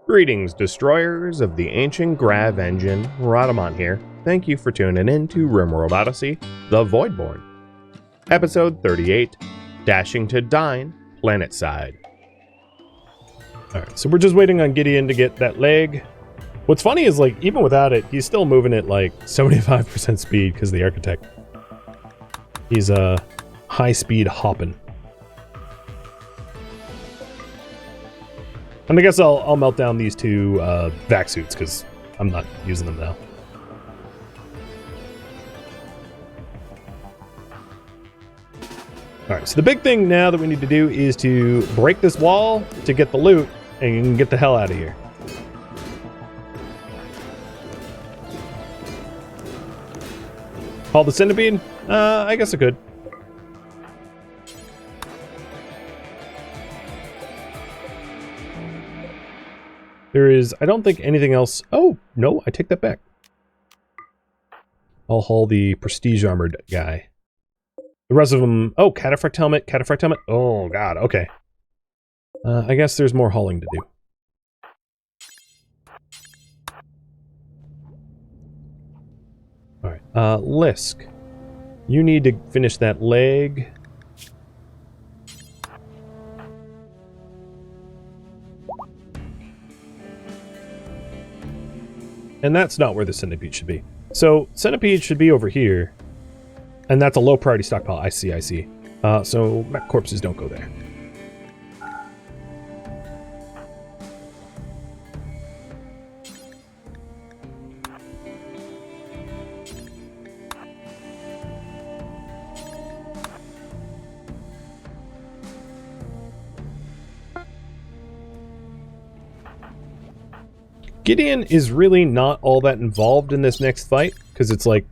Greetings, destroyers of the ancient grav engine. Rhadamant here. Thank you for tuning in to RimWorld Odyssey, the Voidborn. Episode 38, Dashing to Dine, Planetside. Alright, so we're just waiting on Gideon to get that leg. What's funny is, like, even without it, he's still moving at, like, 75% speed because of the architect. He's, high-speed hopping. And I guess I'll melt down these two vac suits because I'm not using them now. Alright, so the big thing now that we need to do is to break this wall to get the loot and get the hell out of here. Call the centipede? I guess I could. There is, I don't think anything else. Oh, no, I take that back. I'll haul the prestige armored guy. The rest of them, oh, cataphract helmet. Oh, God, okay. I guess there's more hauling to do. All right, Lisk. You need to finish that leg. And that's not where the centipede should be. So, centipede should be over here. And that's a low priority stockpile. I see. So, mech corpses don't go there. Gideon is really not all that involved in this next fight, because it's like,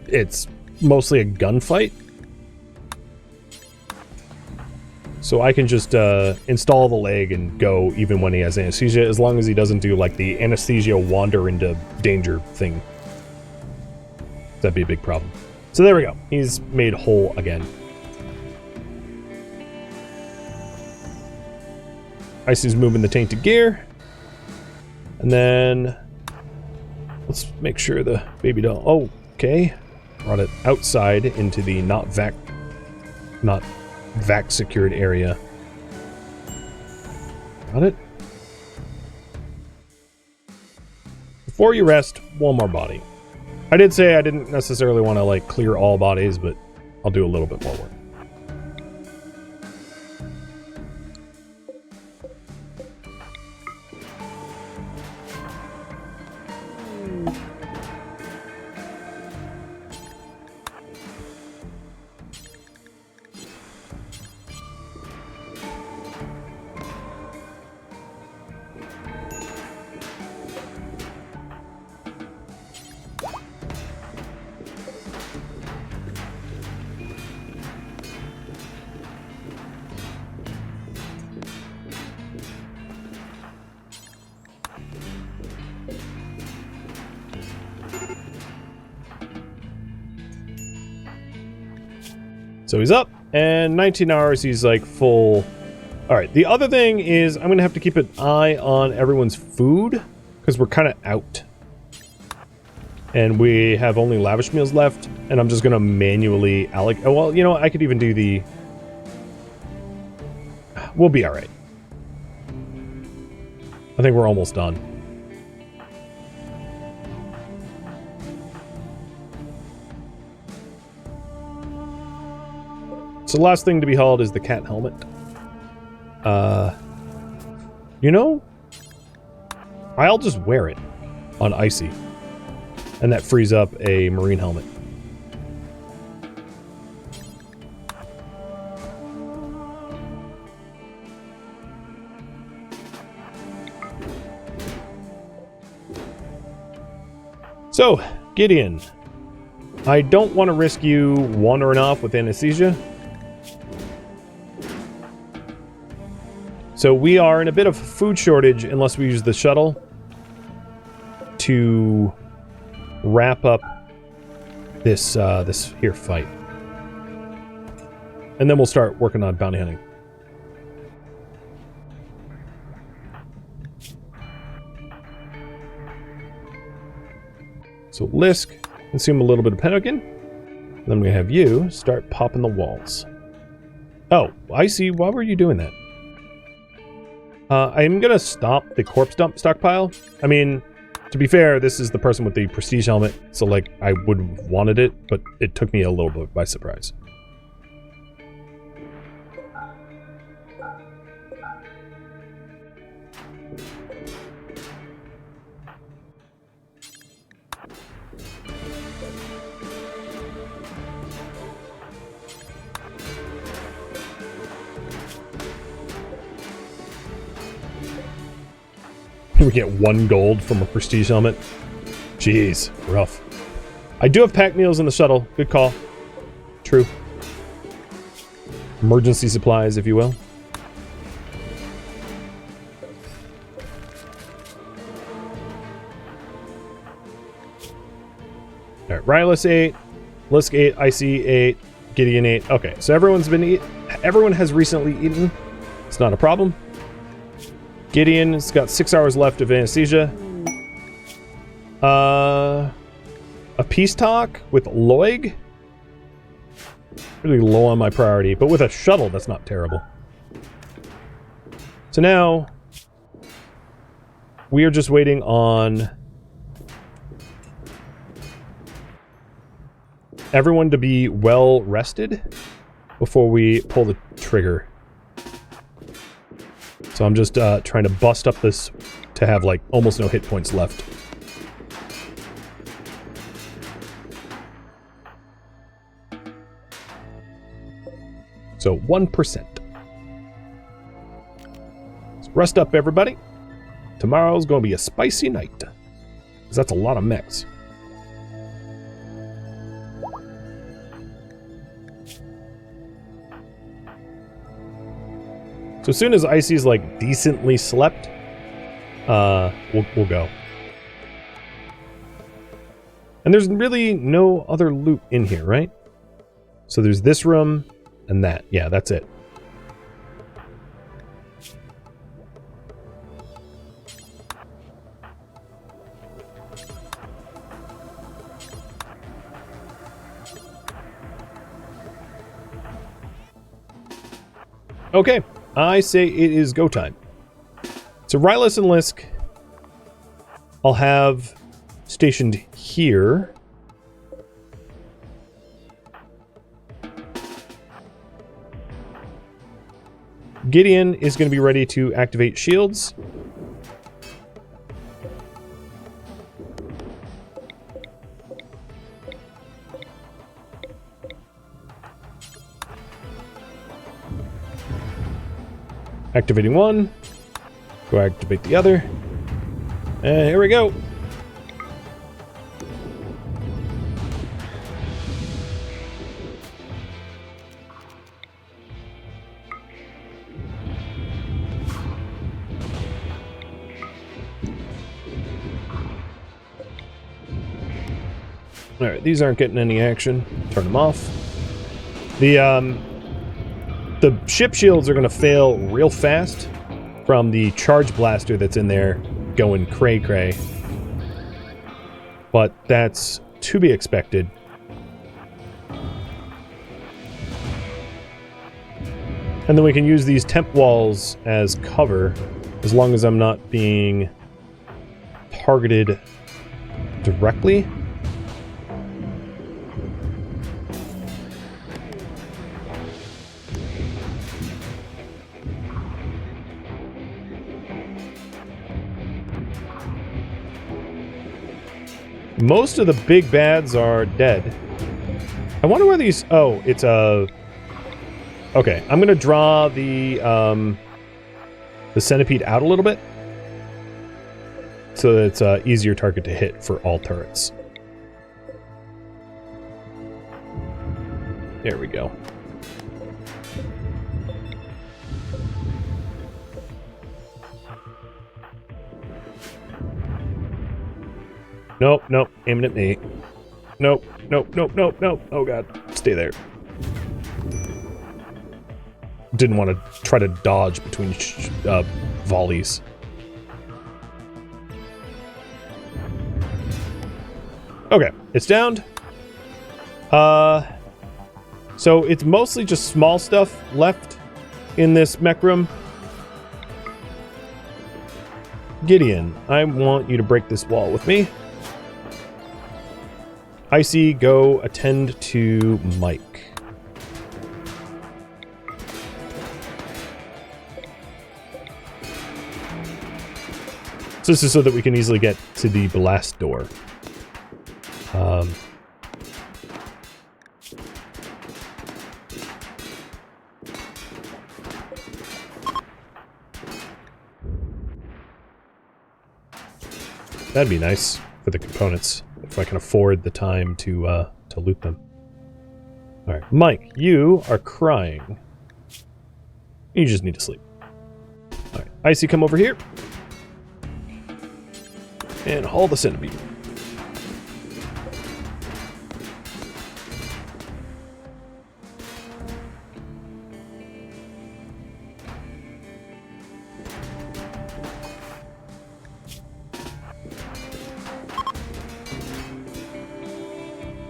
it's mostly a gunfight. So I can just install the leg and go even when he has anesthesia, as long as he doesn't do like the anesthesia wander into danger thing. That'd be a big problem. So there we go. He's made whole again. Icy's moving the tainted gear. And then let's make sure the baby doll. Oh, okay. Brought it outside into the not vac secured area. Got it. Before you rest, one more body. I did say I didn't necessarily want to like clear all bodies, but I'll do a little bit more work. So he's up, and 19 hours he's like full. Alright, the other thing is I'm going to have to keep an eye on everyone's food, because we're kind of out. And we have only lavish meals left, and I'm just going to manually allocate. Oh, well, you know, I could even do the... We'll be alright. I think we're almost done. So the last thing to be hauled is the cat helmet. You know, I'll just wear it on Icy. And that frees up a marine helmet. So, Gideon, I don't want to risk you wandering off with anesthesia. So we are in a bit of food shortage unless we use the shuttle to wrap up this this here fight. And then we'll start working on bounty hunting. So Lisk, consume a little bit of Pelican. Then I'm going to have you start popping the walls. Oh, I see. Why were you doing that? I'm going to stop the corpse dump stockpile. I mean, to be fair, this is the person with the prestige helmet, so like I would have wanted it, but it took me a little bit by surprise. We get 1 gold from a prestige helmet. Jeez, rough. I do have packed meals in the shuttle. Good call. True. Emergency supplies, if you will. Alright, Rylus 8, Lisk 8, IC 8, Gideon 8. Okay, so everyone has recently eaten. It's not a problem. Gideon's got 6 hours left of anesthesia. A peace talk with Loig? Really low on my priority, but with a shuttle, that's not terrible. So now, we are just waiting on everyone to be well rested before we pull the trigger. So I'm just trying to bust up this to have like almost no hit points left. So 1%. So rest up, everybody. Tomorrow's going to be a spicy night. Because that's a lot of mechs. So as soon as Icy's like decently slept, we'll go. And there's really no other loot in here, right? So there's this room and that. Yeah, that's it. Okay. I say it is go time. So Rylus and Lisk I'll have stationed here. Gideon is going to be ready to activate shields. Activating one. Go activate the other. And here we go. Alright, these aren't getting any action. Turn them off. The ship shields are going to fail real fast from the charge blaster that's in there going cray-cray. But that's to be expected. And then we can use these temp walls as cover as long as I'm not being targeted directly. Most of the big bads are dead. I wonder where these... Oh, it's a... Okay, I'm going to draw the centipede out a little bit. So that it's an easier target to hit for all turrets. There we go. Nope, nope, aiming at me. Nope, nope, nope, nope, nope. Oh god, stay there. Didn't want to try to dodge between volleys. Okay, it's downed. So it's mostly just small stuff left in this mech room. Gideon, I want you to break this wall with me. Icy, go attend to Mike. So this is so that we can easily get to the blast door. That'd be nice for the components, if I can afford the time to loot them. Alright, Mike, you are crying. You just need to sleep. Alright, Icy, come over here. And haul the centipede.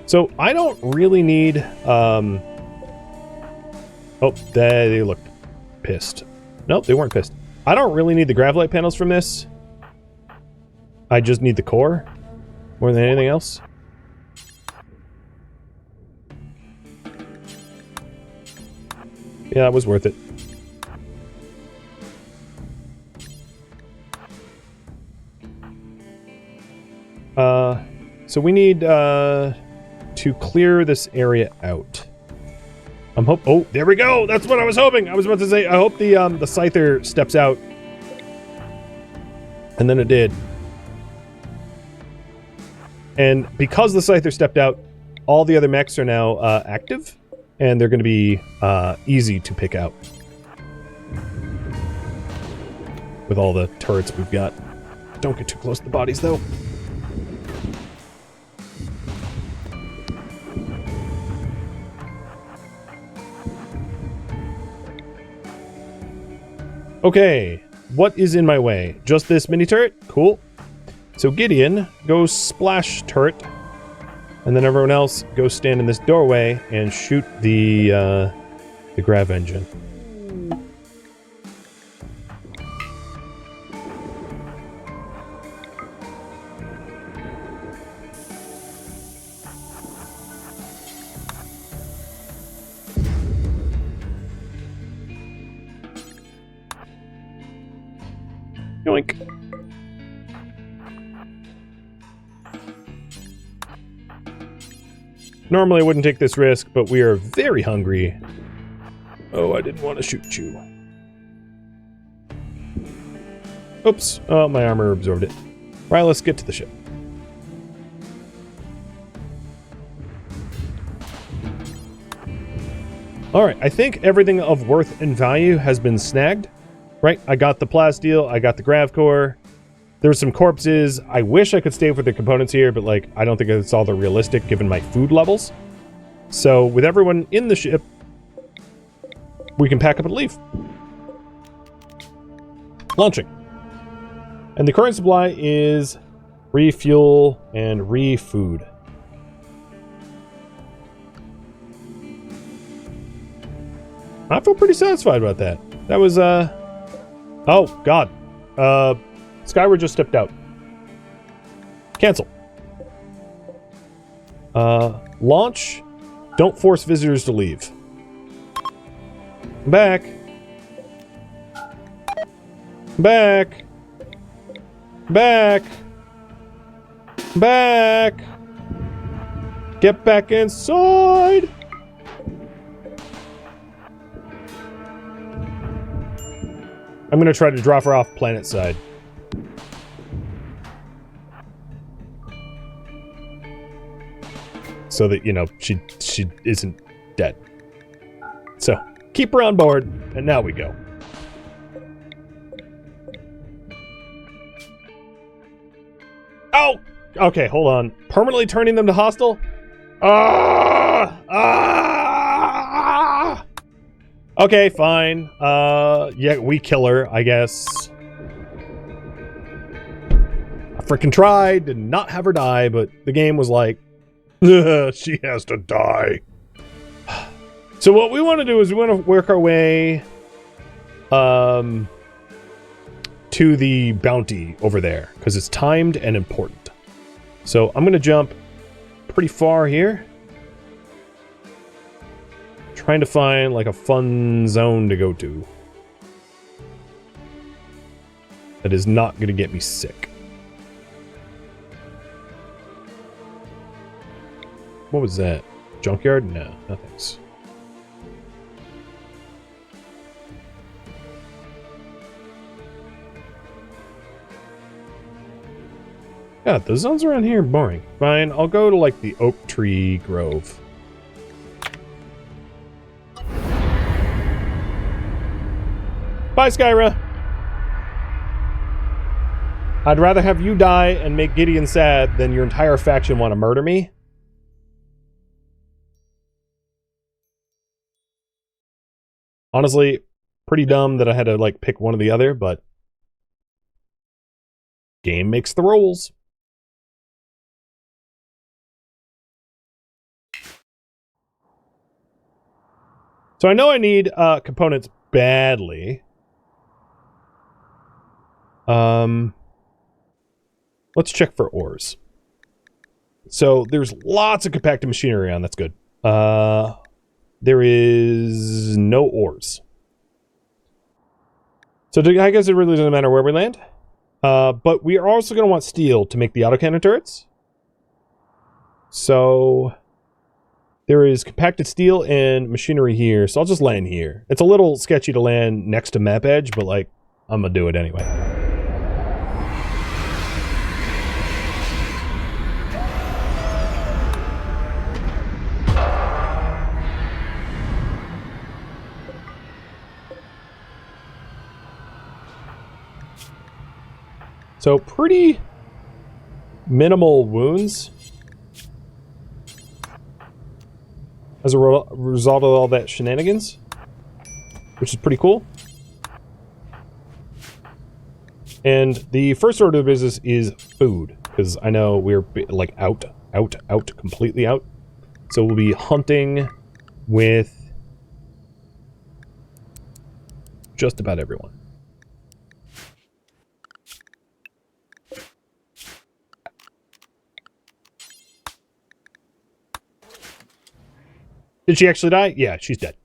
So I don't really need, oh, they look pissed. Nope, they weren't pissed. I don't really need the Gravlight panels from this. I just need the core more than anything else. Yeah, it was worth it. So we need, to clear this area out. Oh, there we go! That's what I was hoping! I was about to say, I hope the Scyther steps out. And then it did. And because the Scyther stepped out, all the other mechs are now active, and they're going to be easy to pick out. With all the turrets we've got. Don't get too close to the bodies, though. Okay, what is in my way? Just this mini turret? Cool. So Gideon, go splash turret. And then everyone else, go stand in this doorway and shoot the grav engine. Yoink. Normally I wouldn't take this risk, but we are very hungry. Oh, I didn't want to shoot you. Oops. Oh, my armor absorbed it. Right, let's get to the ship. Alright, I think everything of worth and value has been snagged. Right, I got the plasteel, I got the grav core. There's some corpses. I wish I could stay with the components here, but like, I don't think it's all that realistic given my food levels. So with everyone in the ship, we can pack up and leave. Launching. And the current supply is refuel and re-food. I feel pretty satisfied about that. That was, oh, God. Skyward just stepped out. Cancel. Launch. Don't force visitors to leave. Back. Back. Back. Back. Get back inside. I'm gonna try to drop her off Planetside. So that, you know, she isn't dead. So, keep her on board, and now we go. Oh! Okay, hold on. Permanently turning them to hostile? Okay, fine. Yeah, we kill her, I guess. freaking tried to not have her die, but the game was like, she has to die. So what we want to do is we want to work our way to the bounty over there, because it's timed and important. So I'm going to jump pretty far here. Trying to find like a fun zone to go to. That is not going to get me sick. What was that? Junkyard? No, nothing's. God, the zones around here are boring. Fine, I'll go to like the Oak Tree Grove. Bye, Skyra! I'd rather have you die and make Gideon sad than your entire faction want to murder me. Honestly, pretty dumb that I had to like pick one or the other, but game makes the rules. So I know I need components badly. Let's check for ores. So there's lots of compacted machinery on. That's good. There is no ores. So I guess it really doesn't matter where we land. But we are also going to want steel to make the autocannon turrets. So there is compacted steel and machinery here. So I'll just land here. It's a little sketchy to land next to map edge, but like, I'm going to do it anyway. So pretty minimal wounds as a result of all that shenanigans, which is pretty cool. And the first order of business is food, because I know we're like out, completely out. So we'll be hunting with just about everyone. Did she actually die? Yeah, she's dead.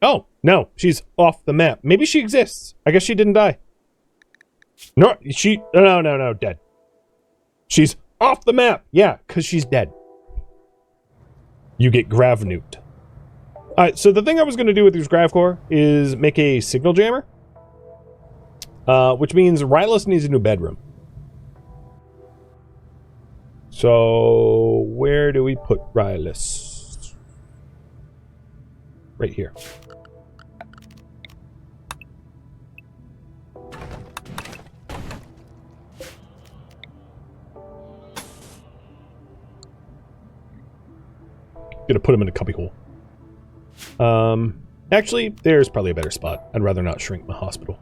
Oh, no, she's off the map. Maybe she exists. I guess she didn't die. No, no, dead. She's off the map. Yeah, because she's dead. You get grav nuked. Alright, so the thing I was going to do with these grav core is make a signal jammer. Which means Rylus needs a new bedroom. So, where do we put Rylus? Right here. Gonna put him in a cubby hole. Actually, there's probably a better spot. I'd rather not shrink my hospital.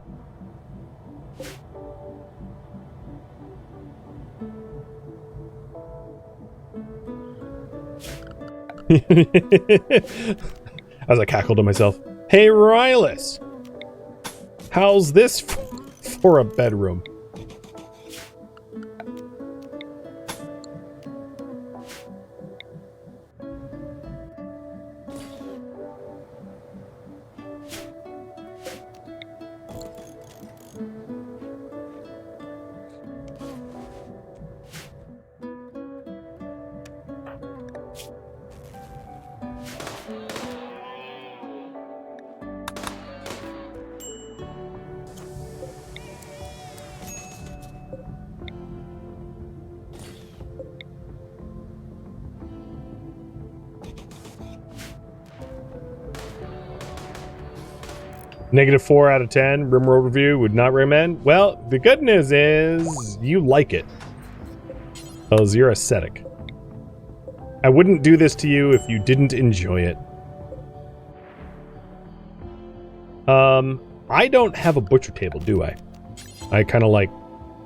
As I cackled to myself. Hey, Rylus! How's this for a bedroom? -4 out of 10, Rimworld review, would not recommend. Well, the good news is you like it. Oh, you're ascetic. I wouldn't do this to you if you didn't enjoy it. I don't have a butcher table, do I? I kind of like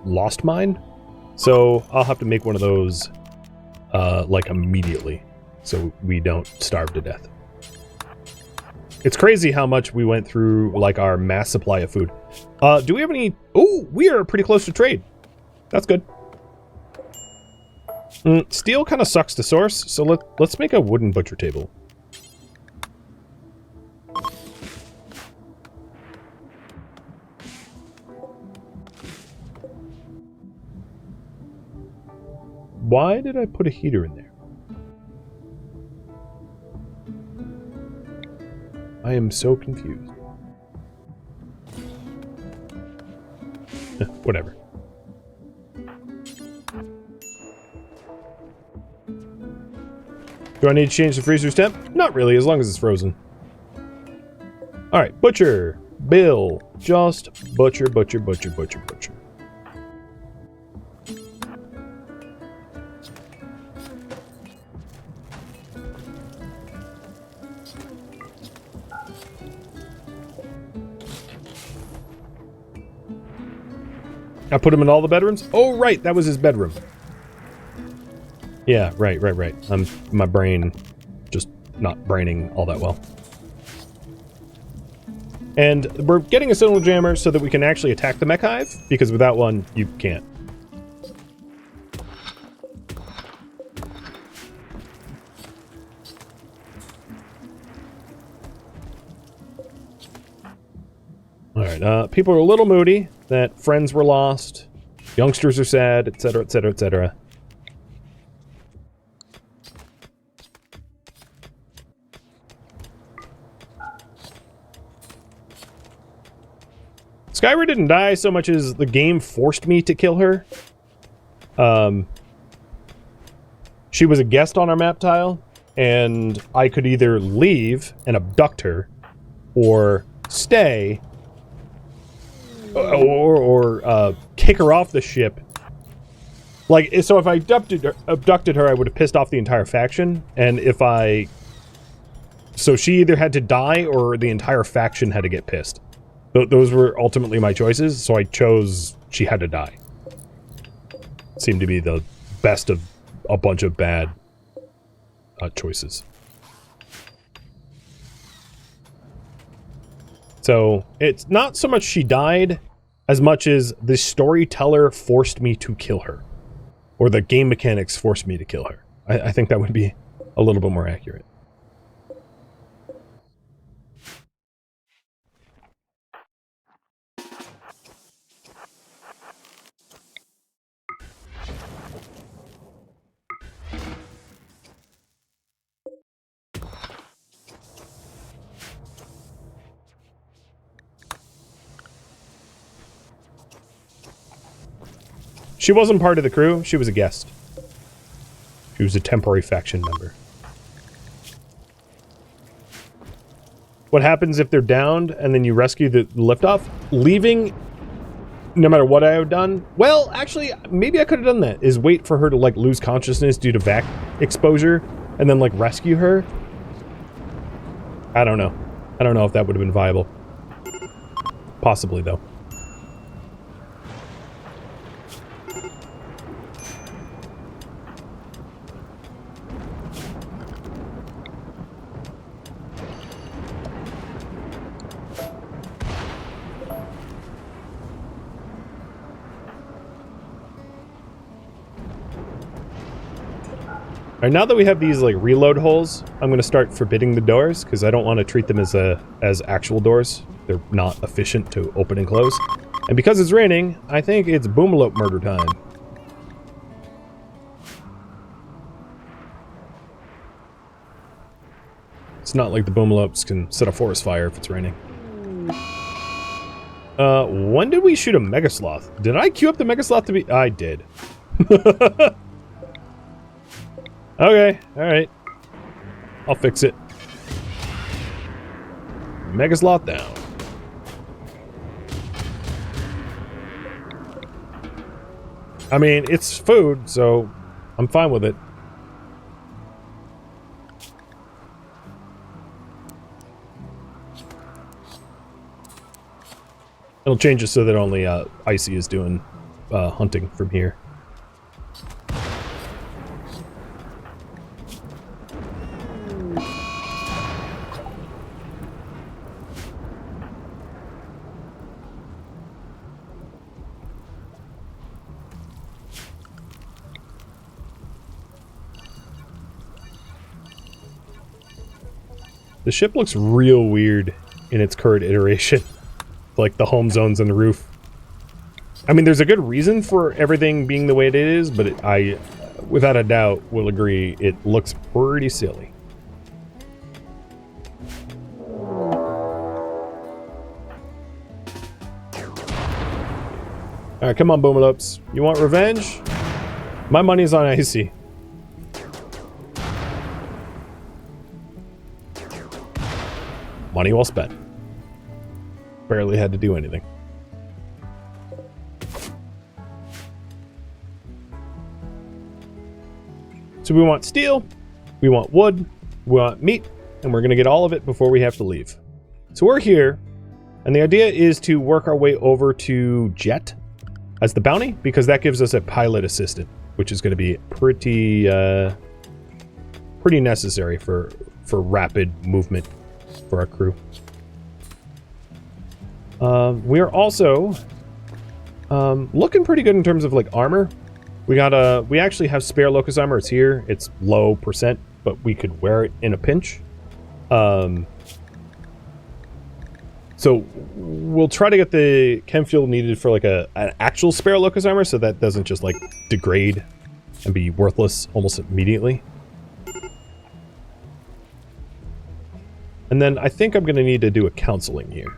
lost mine. So I'll have to make one of those like immediately so we don't starve to death. It's crazy how much we went through like our mass supply of food. Do we have any... Oh, we are pretty close to trade. That's good. Steel kind of sucks to source, so let's make a wooden butcher table. Why did I put a heater in there? I am so confused. Whatever. Do I need to change the freezer's temp? Not really, as long as it's frozen. Alright, butcher. Bill. Just butcher, butcher, butcher, butcher, butcher. I put him in all the bedrooms? Oh, right, that was his bedroom. Yeah, right. My brain just not braining all that well. And we're getting a signal jammer so that we can actually attack the mech hive, because without one, you can't. Alright, people are a little moody that friends were lost, youngsters are sad, etc., etc., etc. Skyra didn't die so much as the game forced me to kill her. She was a guest on our map tile, and I could either leave and abduct her, or stay, or kick her off the ship. Like, so if I abducted her, I would have pissed off the entire faction, and if I... So she either had to die, or the entire faction had to get pissed. Those were ultimately my choices, so I chose she had to die. Seemed to be the best of a bunch of bad choices. So, it's not so much she died, as much as the storyteller forced me to kill her. Or the game mechanics forced me to kill her. I think that would be a little bit more accurate. She wasn't part of the crew, she was a guest. She was a temporary faction member. What happens if they're downed and then you rescue the liftoff? Leaving, no matter what I have done, well, actually, maybe I could have done that, is wait for her to, like, lose consciousness due to vac exposure and then, like, rescue her. I don't know. I don't know if that would have been viable. Possibly, though. Alright, now that we have these, like, reload holes, I'm gonna start forbidding the doors, because I don't want to treat them as actual doors. They're not efficient to open and close. And because it's raining, I think it's boomalope murder time. It's not like the boomalopes can set a forest fire if it's raining. When did we shoot a Megasloth? Did I queue up the Megasloth to be... I did. Okay, alright. I'll fix it. Megasloth down. I mean, it's food, so I'm fine with it. It'll change it so that only Icy is doing hunting from here. The ship looks real weird in its current iteration. Like the home zones and the roof. I mean, there's a good reason for everything being the way it is, but I, without a doubt, will agree it looks pretty silly. Alright, come on, Boomalopes. You want revenge? My money's on Icy. Money well spent. Barely had to do anything. So we want steel, we want wood, we want meat, and we're going to get all of it before we have to leave. So we're here, and the idea is to work our way over to Jet as the bounty, because that gives us a pilot assistant, which is going to be pretty necessary for rapid movement for our crew. We are also looking pretty good in terms of like armor. We actually have spare locust armor. It's here. It's low %, but we could wear it in a pinch. So we'll try to get the chem fuel needed for like an actual spare locust armor, so that doesn't just like degrade and be worthless almost immediately. And then I think I'm going to need to do a counseling here.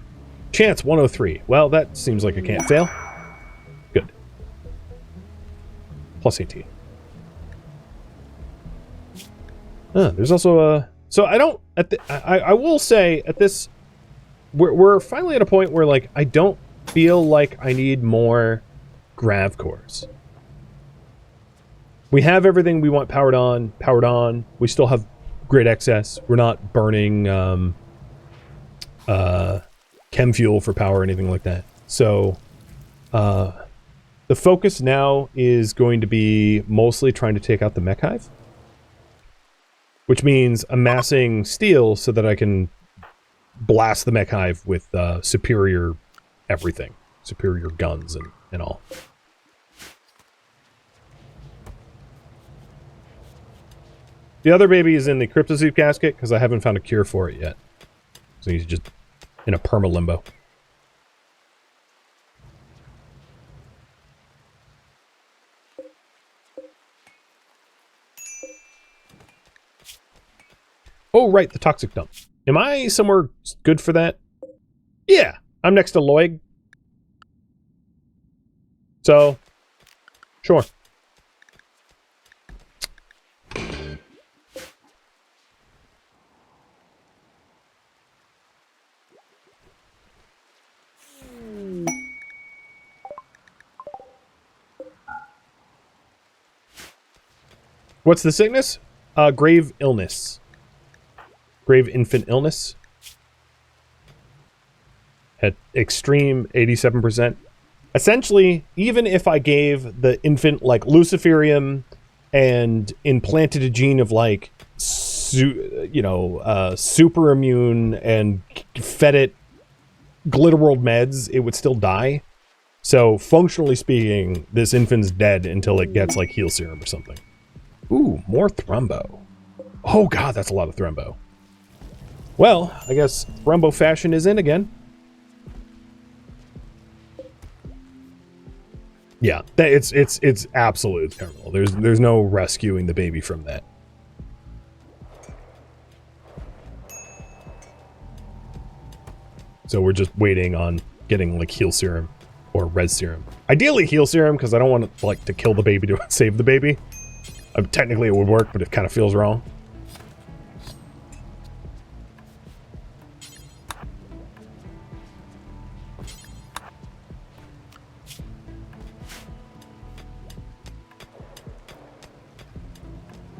Chance 103. Well, that seems like it can't fail. Good. Plus 18. There's also a... So I don't... I will say at this... We're finally at a point where, like, I don't feel like I need more grav cores. We have everything we want powered on. We still have great excess. We're not burning chem fuel for power or anything like that. So the focus now is going to be mostly trying to take out the mech hive, which means amassing steel so that I can blast the mech hive with superior everything, superior guns and all. The other baby is in the cryptosuit casket because I haven't found a cure for it yet. So he's just in a perma-limbo. Oh, right, the toxic dump. Am I somewhere good for that? Yeah, I'm next to Loig. So, sure. What's the sickness? Grave illness. Grave infant illness. At extreme 87%. Essentially, even if I gave the infant like Luciferium and implanted a gene of like, super immune and fed it Glitterworld meds, it would still die. So functionally speaking, this infant's dead until it gets like heal serum or something. Ooh, more thrombo. Oh god, that's a lot of thrombo. Well, I guess thrombo fashion is in again. Yeah, it's absolutely terrible. There's no rescuing the baby from that. So we're just waiting on getting like heal serum or res serum. Ideally heal serum because I don't want to to kill the baby to save the baby. Technically it would work, but it kind of feels wrong.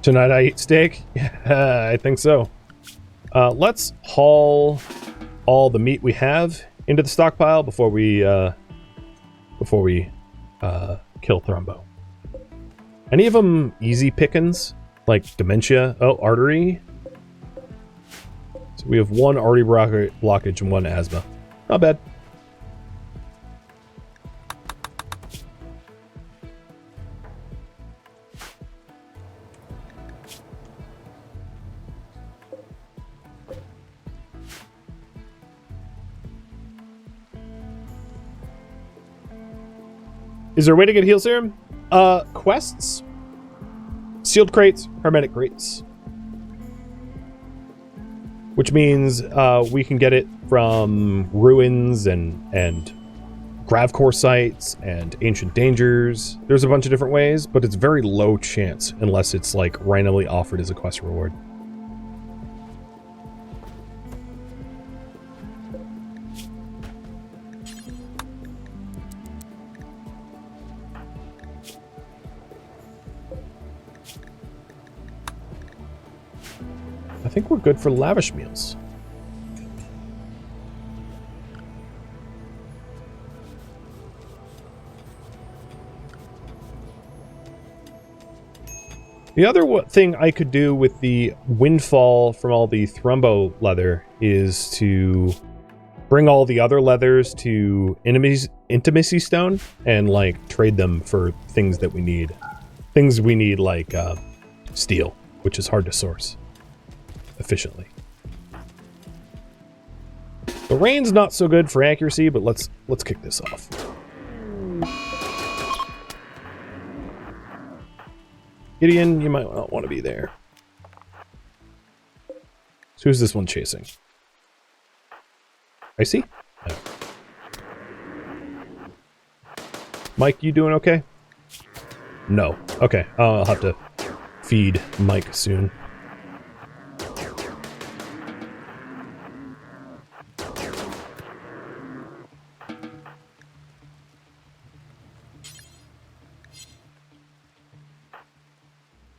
Tonight I eat steak? Yeah, I think so. Let's haul all the meat we have into the stockpile before we kill Thrumbo. Any of them easy pickings? Like dementia? Oh, artery. So we have one artery blockage and one asthma. Not bad. Is there a way to get heal serum? Quests? Sealed crates, hermetic crates. Which means we can get it from ruins and Gravcore sites and ancient dangers. There's a bunch of different ways, but it's very low chance unless it's like randomly offered as a quest reward. I think we're good for lavish meals. The other thing I could do with the windfall from all the Thrumbo leather is to bring all the other leathers to Intimacy Stone and like trade them for things that we need. Things we need like steel, which is hard to source efficiently. The rain's not so good for accuracy, but let's kick this off. Gideon, you might not want to be there. So who's this one chasing? Icy? No. Mike, you doing okay? No. Okay, I'll have to feed Mike soon.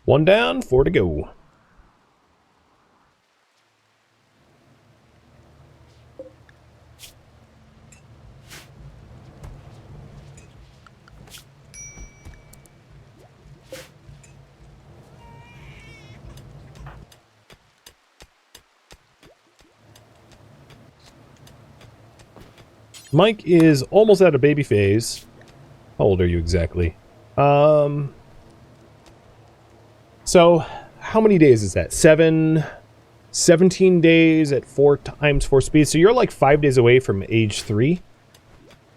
One down, 4 to go. Mike is almost out of baby phase. How old are you exactly? So, how many days is that? 17 days at 4 times 4 speed. So you're like 5 days away from age 3,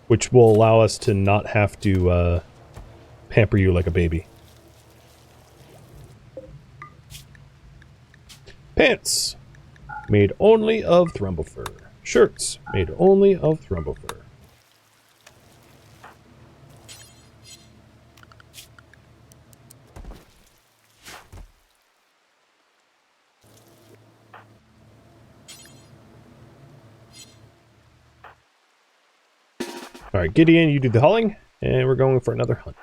which will allow us to not have to pamper you like a baby. Pants. Made only of Thrumbo fur. Shirts. Made only of Thrumbo fur. Alright, Gideon, you do the hauling, and we're going for another hunt.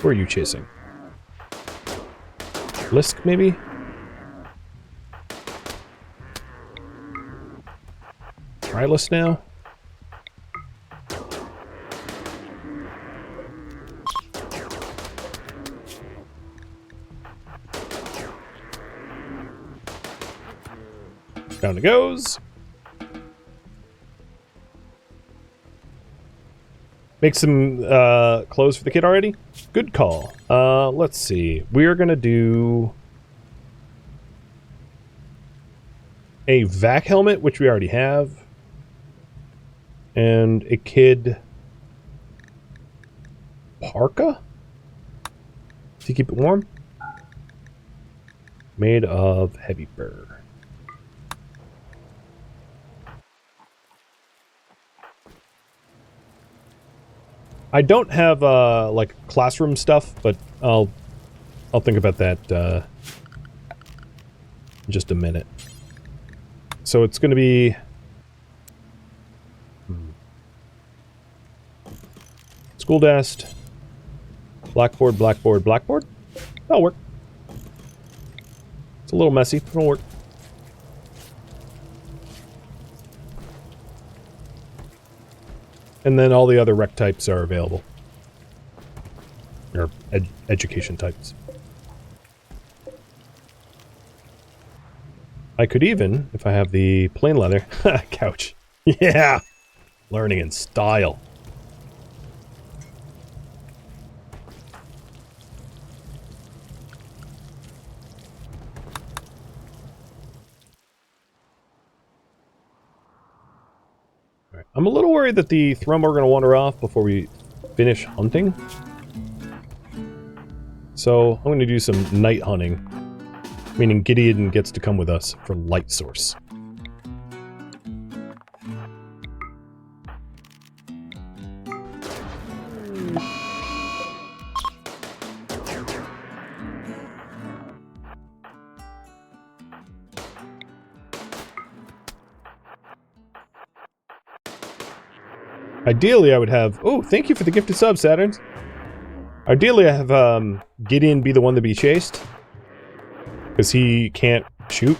Who are you chasing? Lisk, maybe? Trilus now? Down it goes. Make some clothes for the kid already? Good call. Let's see. We're going to do a vac helmet, which we already have. And a kid parka? To keep it warm? Made of heavy fur. I don't have like classroom stuff, but I'll think about that in just a minute. So it's going to be school desk, blackboard, blackboard, blackboard. That'll work. It's a little messy, but it'll work. And then all the other rec types are available. Or education types. I could even, if I have the plain leather, couch. Yeah! Learning in style. Alright, I'm a little worried that the Thrumbo are going to wander off before we finish hunting. So, I'm going to do some night hunting. Meaning Gideon gets to come with us for light source. Ideally, I would have... Oh, thank you for the gifted sub, Saturns. Ideally, I have Gideon be the one to be chased. Because he can't shoot.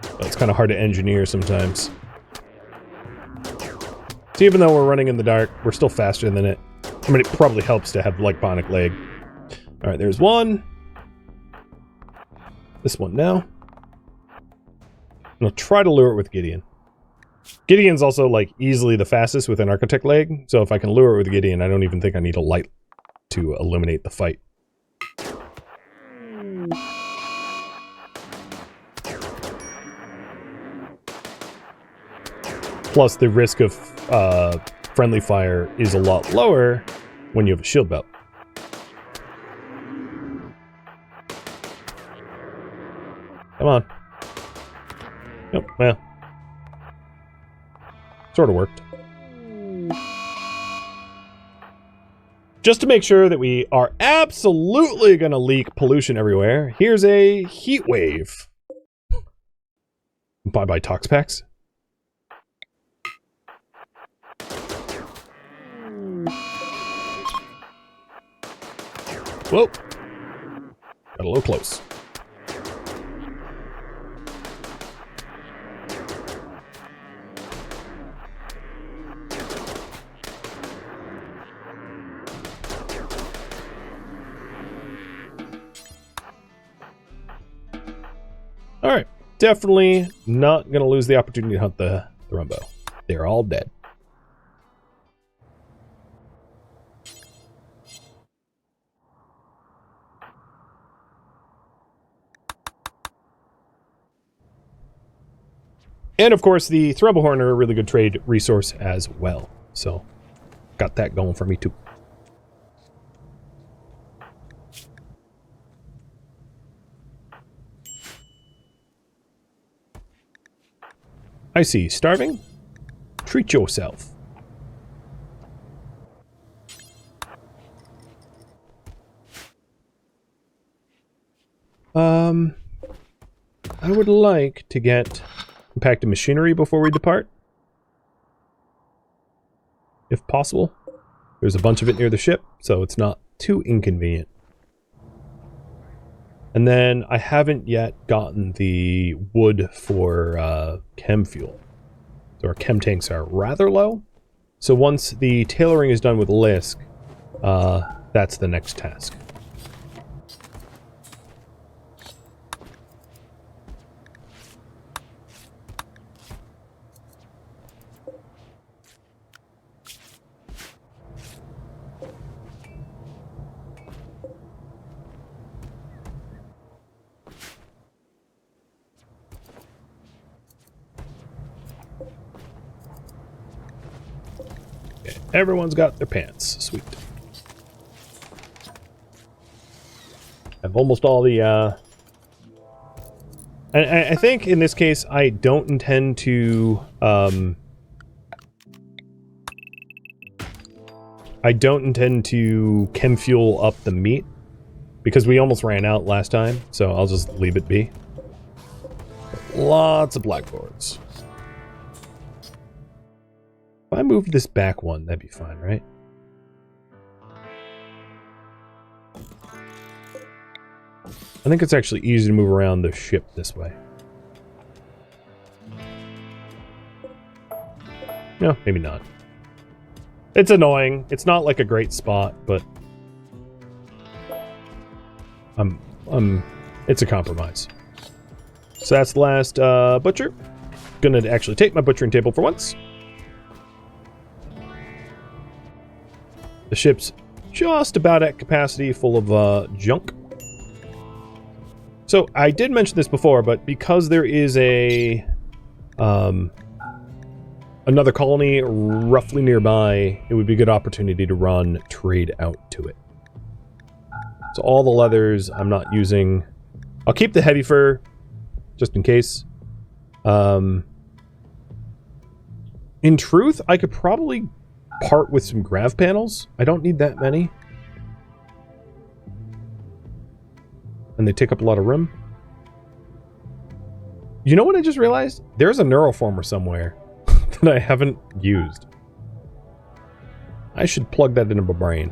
Well, it's kind of hard to engineer sometimes. So even though we're running in the dark, we're still faster than it. I mean, it probably helps to have like bionic leg. Alright, there's one. This one now. And I'll try to lure it with Gideon. Gideon's also, like, easily the fastest with an architect leg, so if I can lure it with Gideon, I don't even think I need a light to eliminate the fight. Plus, the risk of friendly fire is a lot lower when you have a shield belt. Come on. Nope, well. Sort of worked. Just to make sure that we are absolutely going to leak pollution everywhere, here's a heat wave. Bye-bye Tox Packs. Whoa. Got a little close. Alright, definitely not going to lose the opportunity to hunt the Thrumbo. They're all dead. And of course, the Thrumbo Horn are a really good trade resource as well. So, got that going for me too. I see. Starving? Treat yourself. I would like to get compacted machinery before we depart. If possible. There's a bunch of it near the ship, so it's not too inconvenient. And then I haven't yet gotten the wood for chem fuel. So our chem tanks are rather low. So once the tailoring is done with Lisk, that's the next task. Everyone's got their pants. Sweet. I've almost all the, I think in this case, I don't intend to, chem fuel up the meat, because we almost ran out last time, so I'll just leave it be. Lots of blackboards. If I moved this back one, that'd be fine, right? I think it's actually easy to move around the ship this way. No, maybe not. It's annoying. It's not like a great spot, but it's a compromise. So that's the last butcher. Gonna actually take my butchering table for once. The ship's just about at capacity, full of junk. So I did mention this before, but because there is a another colony roughly nearby, it would be a good opportunity to run trade out to it. So all the leathers I'm not using. I'll keep the heavy fur just in case. In truth, I could probably part with some grav panels. I don't need that many. And they take up a lot of room. You know what I just realized? There's a neuroformer somewhere that I haven't used. I should plug that into my brain.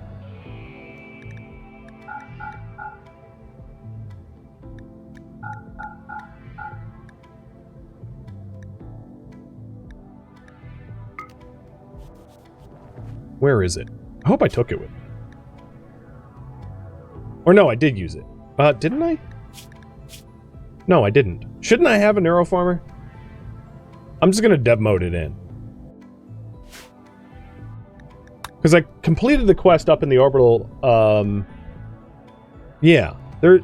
Where is it? I hope I took it with me. Or no, I did use it. Didn't I? No, I didn't. Shouldn't I have a neuroformer? I'm just gonna dev mode it in. Because I completed the quest up in the orbital, yeah. It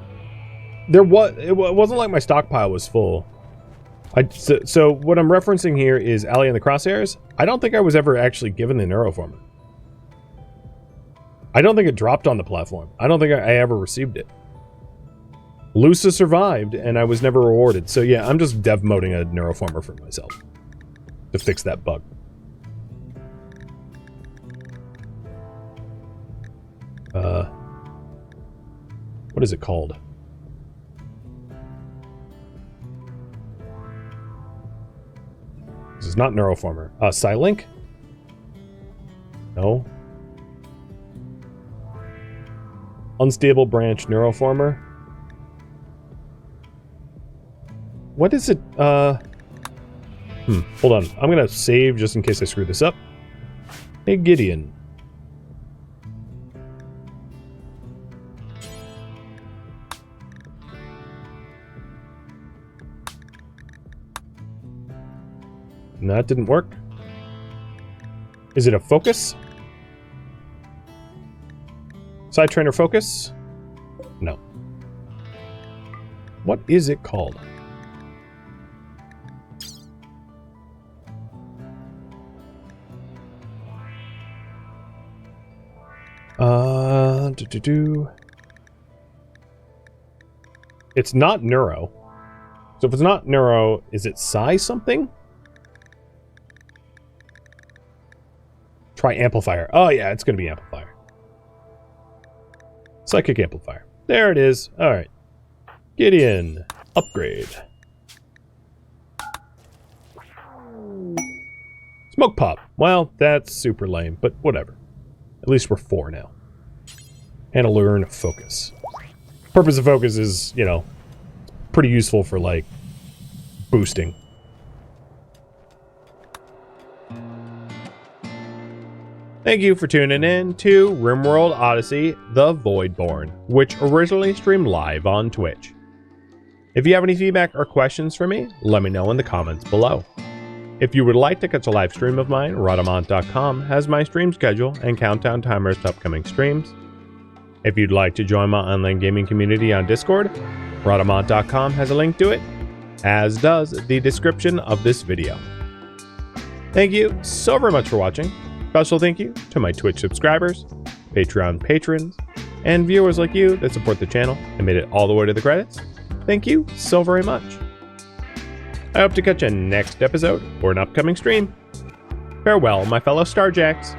wasn't like my stockpile was full. So what I'm referencing here is Alley and the Crosshairs. I don't think I was ever actually given the neuroformer. I don't think it dropped on the platform. I don't think I ever received it. Lusa survived, and I was never rewarded. So yeah, I'm just dev moding a neuroformer for myself to fix that bug. What is it called? This is not neuroformer. Psylink? No. Unstable branch neuroformer. What is it? Hold on. I'm gonna save just in case I screw this up. Hey, Gideon. No, that didn't work. Is it a focus? Side trainer focus? No. What is it called? It's not neuro. So if it's not neuro, is it psi something? Try amplifier. Oh yeah, it's gonna be amplifier. Psychic amplifier. There it is. Alright. Gideon. Upgrade. Smoke pop. Well, that's super lame, but whatever. At least we're 4 now. And learn focus. Purpose of focus is, you know, pretty useful for, like, boosting. Thank you for tuning in to RimWorld Odyssey, The Voidborn, which originally streamed live on Twitch. If you have any feedback or questions for me, let me know in the comments below. If you would like to catch a live stream of mine, Rhadamant.com has my stream schedule and countdown timers to upcoming streams. If you'd like to join my online gaming community on Discord, Rhadamant.com has a link to it, as does the description of this video. Thank you so very much for watching. Special thank you to my Twitch subscribers, Patreon patrons, and viewers like you that support the channel and made it all the way to the credits. Thank you so very much. I hope to catch you next episode or an upcoming stream. Farewell, my fellow Starjacks.